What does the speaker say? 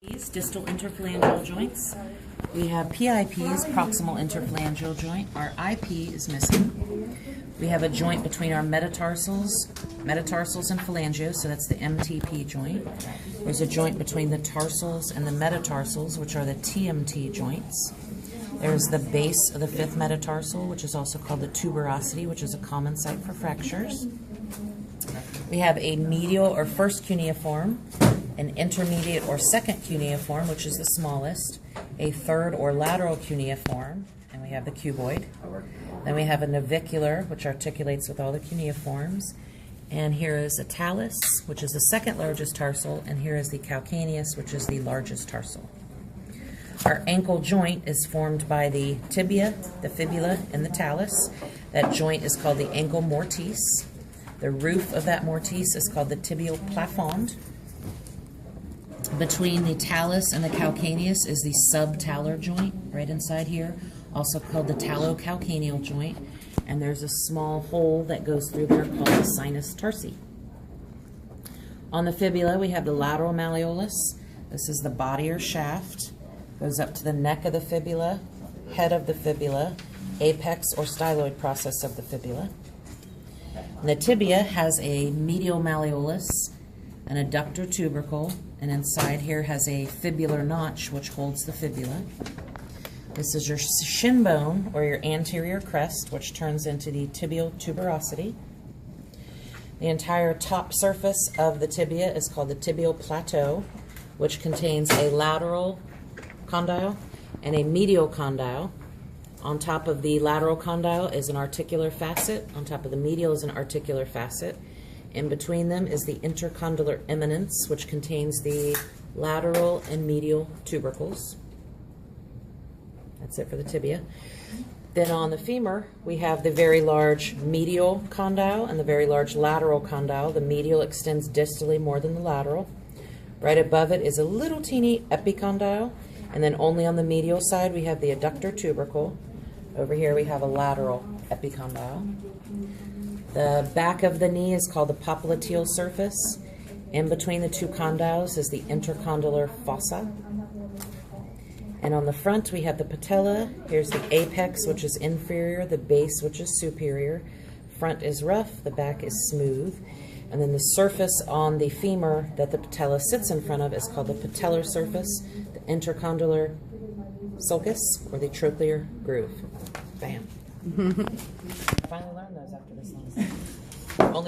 These distal interphalangeal joints. We have PIPs, proximal interphalangeal joint. Our IP is missing. We have a joint between our metatarsals and phalangeals, so that's the MTP joint. There's a joint between the tarsals and the metatarsals, which are the TMT joints. There's the base of the fifth metatarsal, which is also called the tuberosity, which is a common site for fractures. We have a medial or first cuneiform, an intermediate or second cuneiform, which is the smallest, a third or lateral cuneiform, and we have the cuboid. Then we have a navicular, which articulates with all the cuneiforms. And here is a talus, which is the second largest tarsal, and here is the calcaneus, which is the largest tarsal. Our ankle joint is formed by the tibia, the fibula, and the talus. That joint is called the ankle mortise. The roof of that mortise is called the tibial plafond. Between the talus and the calcaneus is the subtalar joint right inside here, also called the talocalcaneal joint. And there's a small hole that goes through there called the sinus tarsi. On the fibula, we have the lateral malleolus. This is the body or shaft. Goes up to the neck of the fibula, head of the fibula, apex or styloid process of the fibula. And the tibia has a medial malleolus, an adductor tubercle, and inside here has a fibular notch which holds the fibula. This is your shin bone or your anterior crest, which turns into the tibial tuberosity. The entire top surface of the tibia is called the tibial plateau, which contains a lateral condyle and a medial condyle. On top of the lateral condyle is an articular facet. On top of the medial is an articular facet. In between them is the intercondylar eminence, which contains the lateral and medial tubercles. That's it for the tibia. Then on the femur, we have the very large medial condyle and the very large lateral condyle. The medial extends distally more than the lateral. Right above it is a little teeny epicondyle, and then only on the medial side we have the adductor tubercle. Over here we have a lateral epicondyle. The back of the knee is called the popliteal surface. In between the two condyles is the intercondylar fossa. And on the front we have the patella. Here's the apex, which is inferior, the base, which is superior. Front is rough, the back is smooth. And then the surface on the femur that the patella sits in front of is called the patellar surface, the intercondylar sulcus, or the trochlear groove. Bam. Finally learned those after this long.